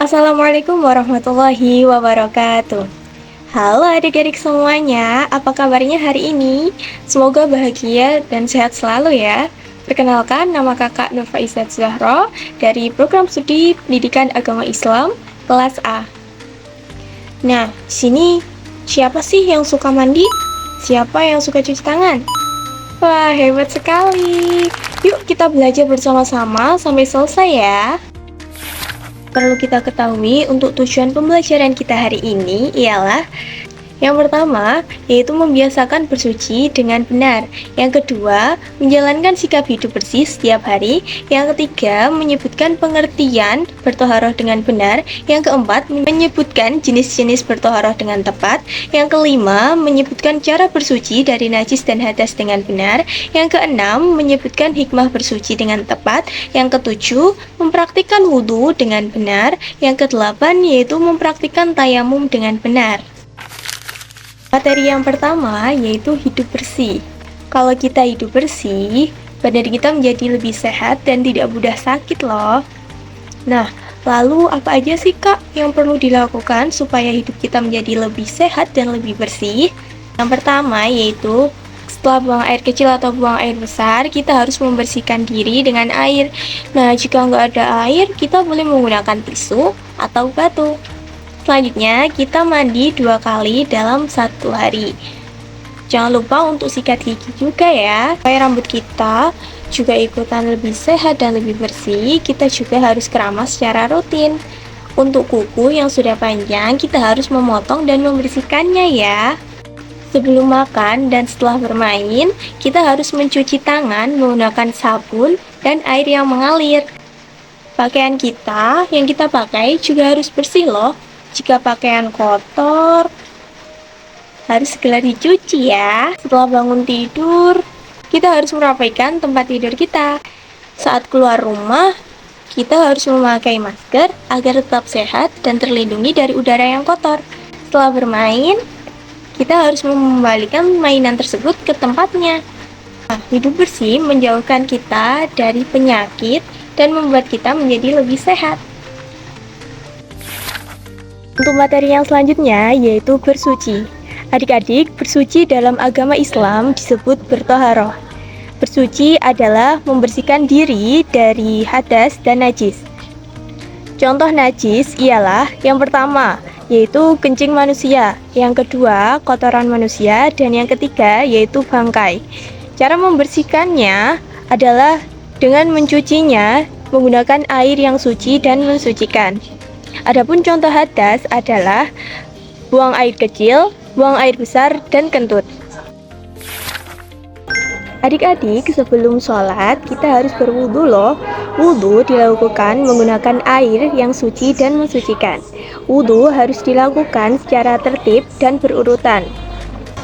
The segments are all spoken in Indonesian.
Assalamualaikum warahmatullahi wabarakatuh. Halo adik-adik semuanya, apa kabarnya hari ini? Semoga bahagia dan sehat selalu ya. Perkenalkan, nama kakak Nur Faizat Zahra dari Program Studi Pendidikan Agama Islam kelas A. Nah, sini siapa sih yang suka mandi? Siapa yang suka cuci tangan? Wah, hebat sekali. Yuk kita belajar bersama-sama sampai selesai ya. Perlu kita ketahui untuk tujuan pembelajaran kita hari ini ialah yang pertama, yaitu membiasakan bersuci dengan benar. Yang kedua, menjalankan sikap hidup bersih setiap hari. Yang ketiga, menyebutkan pengertian bertoharoh dengan benar. Yang keempat, menyebutkan jenis-jenis bertoharoh dengan tepat. Yang kelima, menyebutkan cara bersuci dari najis dan hadas dengan benar. Yang keenam, menyebutkan hikmah bersuci dengan tepat. Yang ketujuh, mempraktikkan wudhu dengan benar. Yang kedelapan, yaitu mempraktikkan tayamum dengan benar. Materi yang pertama yaitu hidup bersih. Kalau kita hidup bersih, badan kita menjadi lebih sehat dan tidak mudah sakit loh. Nah, lalu apa aja sih Kak yang perlu dilakukan supaya hidup kita menjadi lebih sehat dan lebih bersih? Yang pertama yaitu setelah buang air kecil atau buang air besar, kita harus membersihkan diri dengan air. Nah, jika nggak ada air, kita boleh menggunakan tisu atau batu. Selanjutnya, kita mandi 2 kali dalam 1 hari. Jangan lupa untuk sikat gigi juga ya. Supaya rambut kita juga ikutan lebih sehat dan lebih bersih, kita juga harus keramas secara rutin. Untuk kuku yang sudah panjang, kita harus memotong dan membersihkannya ya. Sebelum makan dan setelah bermain, kita harus mencuci tangan menggunakan sabun dan air yang mengalir. Pakaian kita yang kita pakai juga harus bersih loh. Jika pakaian kotor, harus segera dicuci ya. Setelah bangun tidur, kita harus merapikan tempat tidur kita. Saat keluar rumah, kita harus memakai masker agar tetap sehat dan terlindungi dari udara yang kotor. Setelah bermain, kita harus mengembalikan mainan tersebut ke tempatnya. Nah, hidup bersih menjauhkan kita dari penyakit dan membuat kita menjadi lebih sehat. Untuk materi yang selanjutnya yaitu bersuci. Adik-adik, bersuci dalam agama Islam disebut bertoharoh. Bersuci adalah membersihkan diri dari hadas dan najis. Contoh najis ialah yang pertama, yaitu kencing manusia, yang kedua, kotoran manusia, dan yang ketiga, yaitu bangkai. Cara membersihkannya adalah dengan mencucinya menggunakan air yang suci dan mensucikan. Adapun contoh hadas adalah buang air kecil, buang air besar, dan kentut. Adik-adik, sebelum sholat kita harus berwudu loh. Wudu dilakukan menggunakan air yang suci dan mensucikan. Wudu harus dilakukan secara tertib dan berurutan.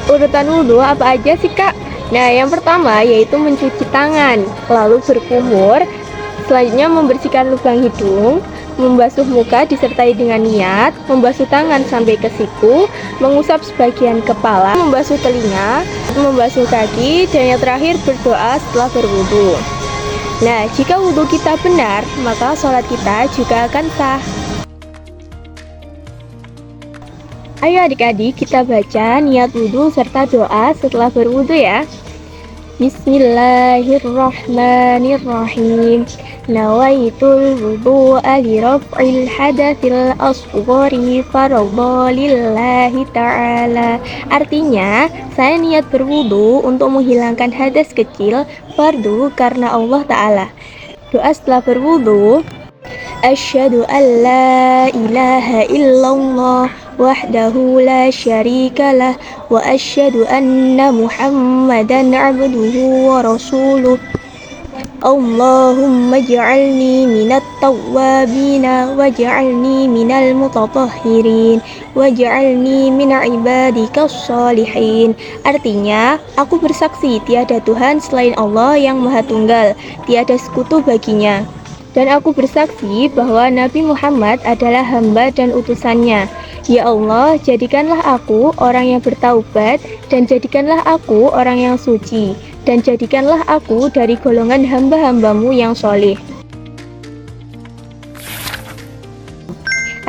Urutan wudu apa aja sih Kak? Nah, yang pertama yaitu mencuci tangan, lalu berkumur, selanjutnya membersihkan lubang hidung, membasuh muka disertai dengan niat, membasuh tangan sampai ke siku, mengusap sebagian kepala, membasuh telinga, membasuh kaki, dan yang terakhir berdoa setelah berwudu. Nah, jika wudu kita benar, maka sholat kita juga akan sah. Ayo adik-adik kita baca niat wudu serta doa setelah berwudu ya. Bismillahirrahmanirrahim. Nawaitul wudu'a li raf'il hadatsil asghari faradha lillahi ta'ala. Artinya, saya niat berwudu untuk menghilangkan hadas kecil fardu karena Allah Ta'ala. Doa setelah berwudu, asyhadu an la ilaha illallah wahdahu la syarikalah wa asyhadu anna muhammadan abduhu wa rasuluh. Allahumma ja'alni minat tawwabina wa ja'alni minal mutatahhirin wa ja'alni min ibadikas salihin. Artinya, aku bersaksi tiada Tuhan selain Allah yang Maha Tunggal, tiada sekutu baginya. Dan aku bersaksi bahwa Nabi Muhammad adalah hamba dan utusannya. Ya Allah, jadikanlah aku orang yang bertaubat dan jadikanlah aku orang yang suci. Dan jadikanlah aku dari golongan hamba-hambamu yang soleh.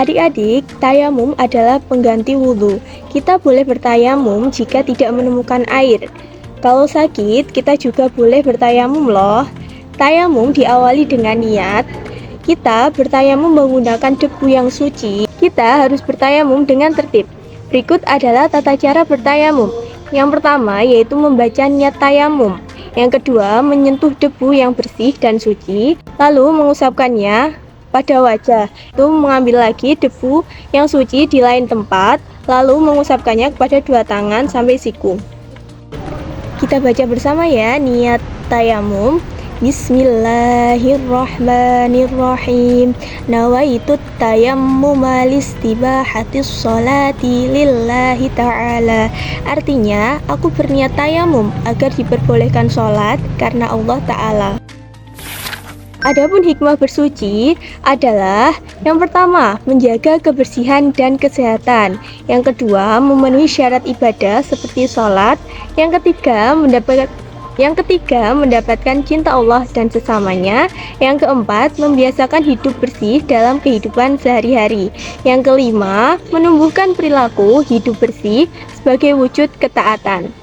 Adik-adik, tayamum adalah pengganti wudhu. Kita boleh bertayamum jika tidak menemukan air. Kalau sakit, kita juga boleh bertayamum loh. Tayamum diawali dengan niat. Kita bertayamum menggunakan debu yang suci. Kita harus bertayamum dengan tertib. Berikut adalah tata cara bertayamum. Yang pertama yaitu membaca niat tayamum. Yang kedua, menyentuh debu yang bersih dan suci, lalu mengusapkannya pada wajah. Itu mengambil lagi debu yang suci di lain tempat, lalu mengusapkannya kepada dua tangan sampai siku. Kita baca bersama ya niat tayamum. Bismillahirrahmanirrahim. Nawaitu tayammuma listibahatis sholati lillahi ta'ala. Artinya, aku berniat tayamum agar diperbolehkan sholat karena Allah Ta'ala. Adapun hikmah bersuci adalah yang pertama, menjaga kebersihan dan kesehatan. Yang kedua, memenuhi syarat ibadah seperti sholat. Yang ketiga, mendapatkan cinta Allah dan sesamanya. Yang keempat, membiasakan hidup bersih dalam kehidupan sehari-hari. Yang kelima, menumbuhkan perilaku hidup bersih sebagai wujud ketaatan.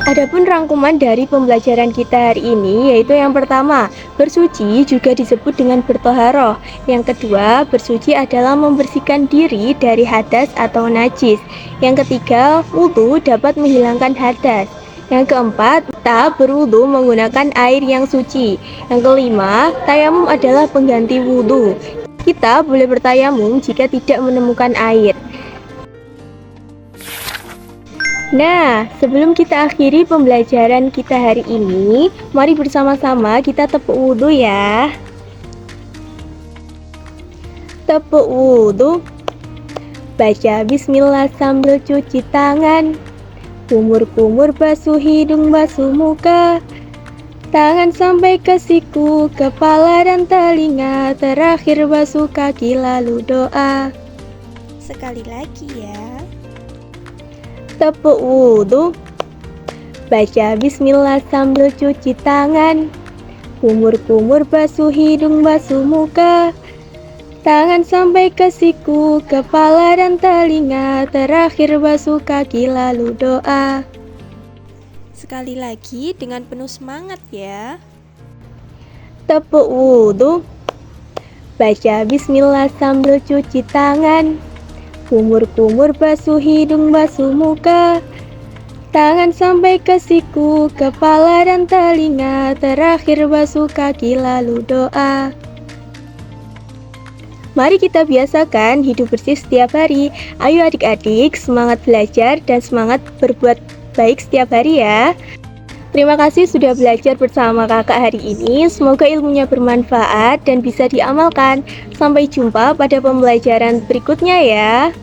Adapun rangkuman dari pembelajaran kita hari ini yaitu yang pertama, bersuci juga disebut dengan bertoharoh. Yang kedua, bersuci adalah membersihkan diri dari hadas atau najis. Yang ketiga, wudhu dapat menghilangkan hadas. Yang keempat, kita berwudhu menggunakan air yang suci. Yang kelima, tayamum adalah pengganti wudhu. Kita boleh bertayamum jika tidak menemukan air. Nah, sebelum kita akhiri pembelajaran kita hari ini, mari bersama-sama kita tepuk wudhu ya. Tepuk wudhu. Baca bismillah sambil cuci tangan. Kumur-kumur basuh hidung, basuh muka. Tangan sampai ke siku, kepala dan telinga. Terakhir basuh kaki lalu doa. Sekali lagi ya. Tepuk wudhu. Baca bismillah sambil cuci tangan. Kumur-kumur basuh hidung, basuh muka. Tangan sampai ke siku, kepala dan telinga. Terakhir basuh kaki lalu doa. Sekali lagi dengan penuh semangat ya. Tepuk wudhu. Baca bismillah sambil cuci tangan. Kumur-kumur basuh hidung, basuh muka. Tangan sampai ke siku, kepala dan telinga. Terakhir basuh kaki lalu doa. Mari kita biasakan hidup bersih setiap hari. Ayo adik-adik, semangat belajar dan semangat berbuat baik setiap hari ya. Terima kasih sudah belajar bersama kakak hari ini. Semoga ilmunya bermanfaat dan bisa diamalkan. Sampai jumpa pada pembelajaran berikutnya ya.